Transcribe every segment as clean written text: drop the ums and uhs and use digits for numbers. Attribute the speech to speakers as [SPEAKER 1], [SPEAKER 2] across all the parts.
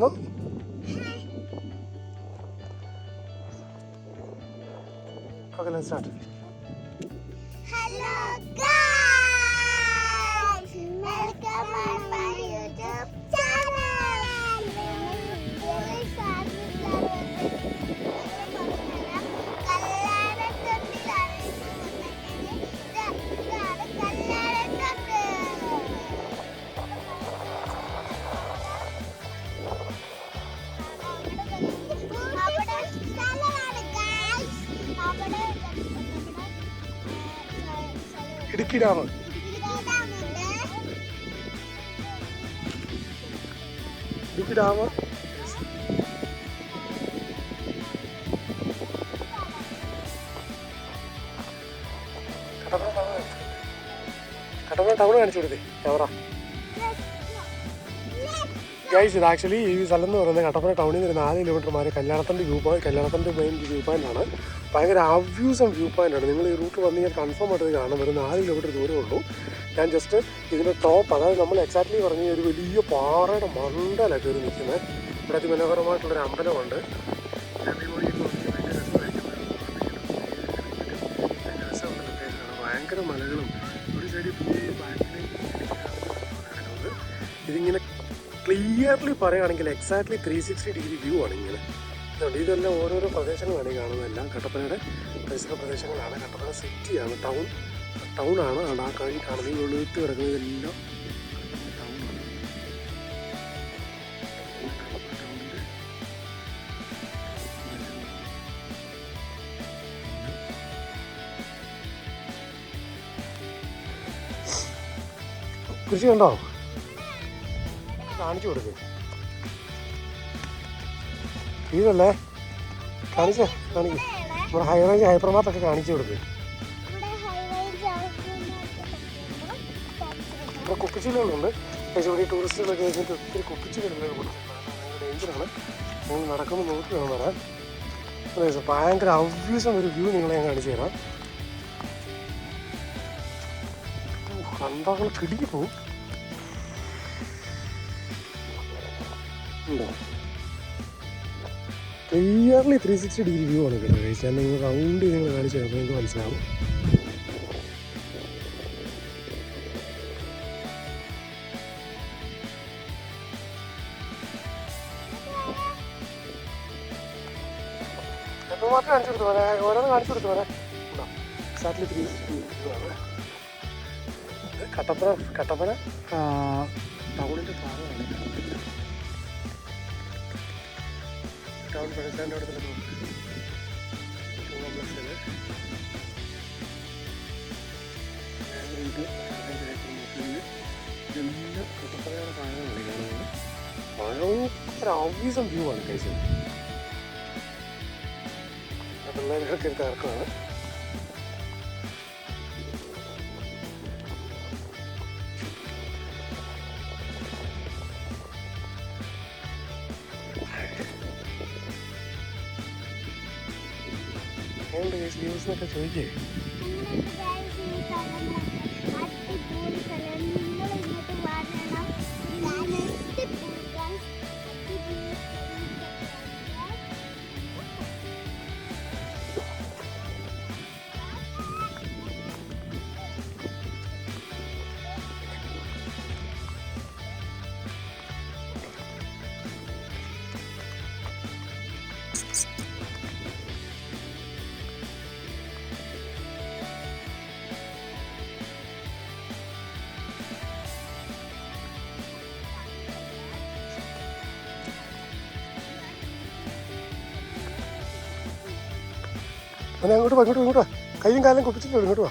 [SPEAKER 1] വന്നു. Okay, let's start.
[SPEAKER 2] Hello guys, welcome on my YouTube channel.
[SPEAKER 1] Idukki dam. Idukki dam. Kattappana town കാണിച്ചു കൊടുത്തേ camera. Guys, ഇത് actually ഈ സ്ഥലം എന്ന് പറയുന്നത് കട്ടപ്പന ടൗണിൽ നിന്ന് 4 കിലോമീറ്റർ മാറി കല്യാണത്തിൻ്റെ കല്യാണത്തിൻ്റെ മെയിൻ വ്യൂ പോയിൻ്റാണ്. ഭയങ്കര ആവ്യൂസ് വ്യൂ പോയിൻ്റാണ്. നിങ്ങൾ ഈ റൂട്ട് വന്ന് ഞാൻ കൺഫേം ആയിട്ട് കാണാൻ വരും. 4 കിലോമീറ്റർ ദൂരമേ ഉള്ളൂ. ഞാൻ ജസ്റ്റ് ഇതിൻ്റെ ടോപ്പ്, അതായത് നമ്മൾ എക്സാക്ട്ലി പറഞ്ഞ ഒരു വലിയ പാറയുടെ മണ്ടയിലാണ് കയറി നിൽക്കുന്നത്. ഇവിടെ അതിമനോഹരമായിട്ടുള്ളൊരു അമ്പലമുണ്ട്. ഭയങ്കര മലകളും ഒരു സൈഡിൽ ഇതിങ്ങനെ ക്ലിയർലി പറയുകയാണെങ്കിൽ എക്സാക്ട്ലി 360 ഡിഗ്രി വ്യൂ ആണ് ഇങ്ങനെ. ഇതെല്ലാം ഓരോരോ പ്രദേശങ്ങളാണ് ഈ കാണുന്നതെല്ലാം. കട്ടപ്പനയുടെ പരിസര പ്രദേശങ്ങളാണ്. കട്ടപ്പന സിറ്റിയാണ്, ടൗണാണ്. ആ കഴിഞ്ഞ് കാണുന്നത് ഈ വെളുത്ത് കിടക്കുന്നതെല്ലാം ടൗണാണ്. കൃഷി ഉണ്ടോ? കാണിച്ചു കൊടുക്ക്. ഇതല്ലേ കാണിക്ക്. നമ്മുടെ ഹൈ റേഞ്ച് ഹൈപ്പർ മാർട്ടൊക്കെ കാണിച്ചു കൊടുക്ക്. ഇവിടെ കുപ്പിച്ചില്ലുകളുണ്ട്. ഇവിടെ ടൂറിസ്റ്റുകളൊക്കെ കഴിഞ്ഞിട്ട് ഒത്തിരി കുപ്പിച്ചില്ലുകൾ ഡേഞ്ചറാണ്. നിങ്ങൾ നടക്കുമ്പോൾ നോക്കി വേണം വരാൻ. ഭയങ്കര അവ്യൂസം ഒരു വ്യൂ നിങ്ങളെ ഞാൻ കാണിച്ചു തരാം. കണ്ടാൽ കിടിക്ക് പോവും. ക്ലിയർലി 360 ഡിഗ്രി വ്യൂ ആണ് കിട്ടുന്നത്. ഞാൻ നിങ്ങൾ റൗണ്ട് നിങ്ങൾ കാണിച്ചു തരാം, നിങ്ങൾക്ക് മനസ്സിലാവും. എപ്പോൾ മാത്രം കാണിച്ചു കൊടുത്തു പോലെ ഓരോന്ന് കാണിച്ചു കൊടുത്തു പോലെ എക്സാക്ട്ലി 360 ഡിഗ്രി വ്യൂ ആണ്. കട്ടപ്പന ടൗണിൻ്റെ ഭാഗമാണ്. ടൗൺ ബസ്സ്റ്റാൻഡ് അവിടെ തന്നെ ഇതെല്ലാം കട്ടപ്പനയുടെ ഭാഗമാണ് കാണുന്നത്. ഭയങ്കര ആവ്യൂസം വ്യൂ ആണ് കഴിച്ചത്. പിള്ളേരൊക്കെ തിരക്കാണ്. വ്യൂസിനൊക്കെ ചോദിക്കേ. അങ്ങനെ അങ്ങോട്ട് വാ, ഇങ്ങോട്ട് വാ. കയ്യും കാലം കുപ്പിച്ചിട്ട് ഇങ്ങോട്ട് വാ.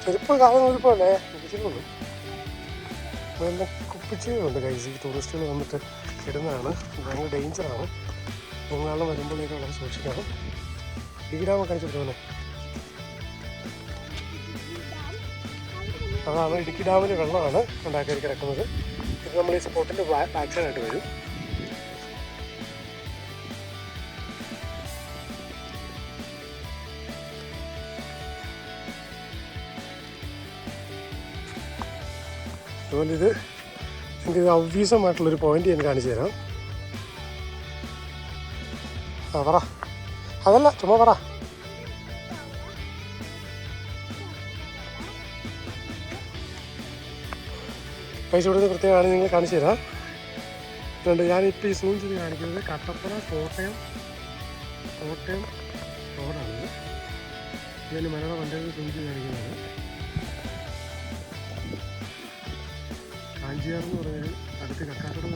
[SPEAKER 1] ചെരുപ്പ് കാലം ഒരുപ്പല്ലേ കുപ്പിച്ചിട്ടുള്ളൂ. അതെല്ലാം കുപ്പിച്ചുണ്ട് കൈസ്. ഈ ടൂറിസ്റ്റുകൾ വന്നിട്ട് ഇടുന്നതാണ്. ഭയങ്കര ഡേഞ്ചറാണ്. നിങ്ങളെല്ലാം വരുമ്പോഴേക്കും വളരെ സൂക്ഷിക്കണം. ഈ ഡാമൊക്കെ കാണിച്ചു കൊടുത്തോനെ. അതാണ് ഇടുക്കി ഡാമിൽ വെള്ളമാണ് ഉണ്ടാക്കി കിടക്കുന്നത്. ഇത് നമ്മൾ ഈ സ്പോട്ടിൻ്റെ ബാക്ക് സൈഡായിട്ട് വരും. അതുപോലെ ഇത് അവ്യസമായിട്ടുള്ളൊരു പോയിന്റ് ഞാൻ കാണിച്ചു തരാം. പറ, അതല്ല ചുമ്മാ പറ. പൈസ കൊടുത്ത് പ്രത്യേകമാണ് നിങ്ങൾ കാണിച്ചു തരാം. അതുകൊണ്ട് ഞാനിപ്പോൾ ഈ സൂം ചെയ്ത് കാണിക്കുന്നത് കട്ടപ്പന കോട്ടയം റോഡാണ്. ഞാൻ മലയാള വണ്ടികൾ സൂം ചെയ്ത് കാണിക്കുന്നത് കാഞ്ചിയാർ എന്ന് പറയുന്നത് അടുത്ത് കക്കാത്തോട്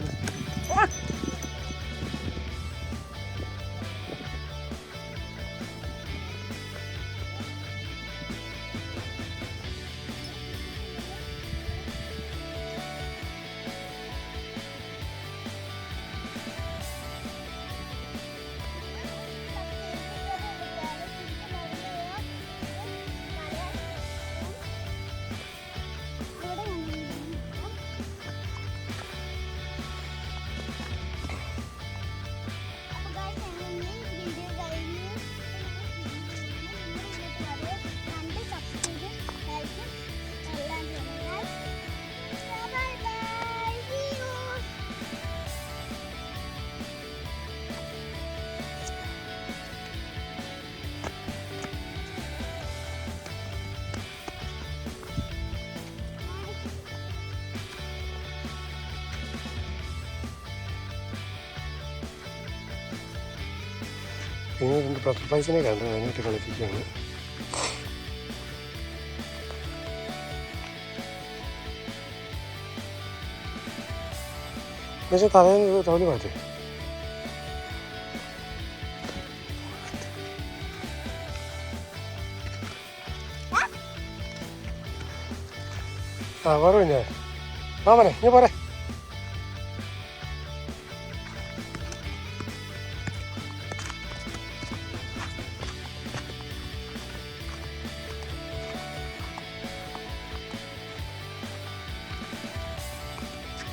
[SPEAKER 1] ഇങ്ങനെ 2 ബട്ടർഫ്ലൈസിനെ കണ്ട് അതിനായിട്ട് കളിപ്പിക്കുകയാണ്. പക്ഷേ തലേന്ന് തോന്നി മാറ്റി. പോരെ ഞാൻ മാമനെ നീ പോരെ.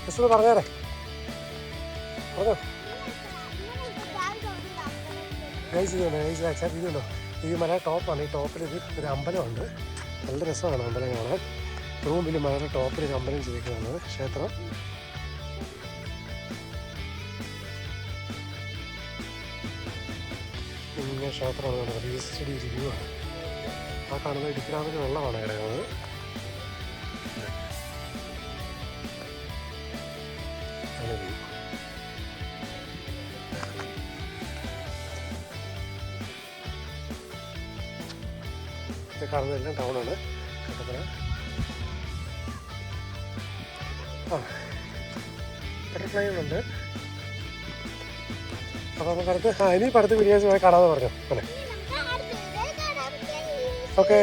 [SPEAKER 1] മിസ് പറഞ്ഞേരെ പറഞ്ഞോ. ഇതുണ്ടോ ഈ മല ടോപ്പാണ്. ഈ ടോപ്പിൽ ഒരു അമ്പലമുണ്ട്. നല്ല രസമാണ് അമ്പലം കാണാൻ. റൂമിൽ മലയുടെ ടോപ്പിൽ ഒരു അമ്പലം ചെയ്തിരിക്കുന്നത് ക്ഷേത്രം. ഇങ്ങനെ ക്ഷേത്രമാണ് കാണുന്നത്. ഈസ്റ്റ് സ്റ്റഡി വ്യൂ ആണ്. ആ കാണുന്നത് ഇടുക്കി ഡാമിൽ വെള്ളമാണ് കിടക്കുന്നത്. കാണുന്നതെല്ലാം ടൗണാണ് കട്ടപ്പന. ബട്ടർഫ്ലൈകളുണ്ട്. അപ്പോൾ നമുക്ക് ഇനി അടുത്ത വീഡിയോസ് കാണാമെന്ന് പറഞ്ഞു അല്ലേ? ഓക്കെ.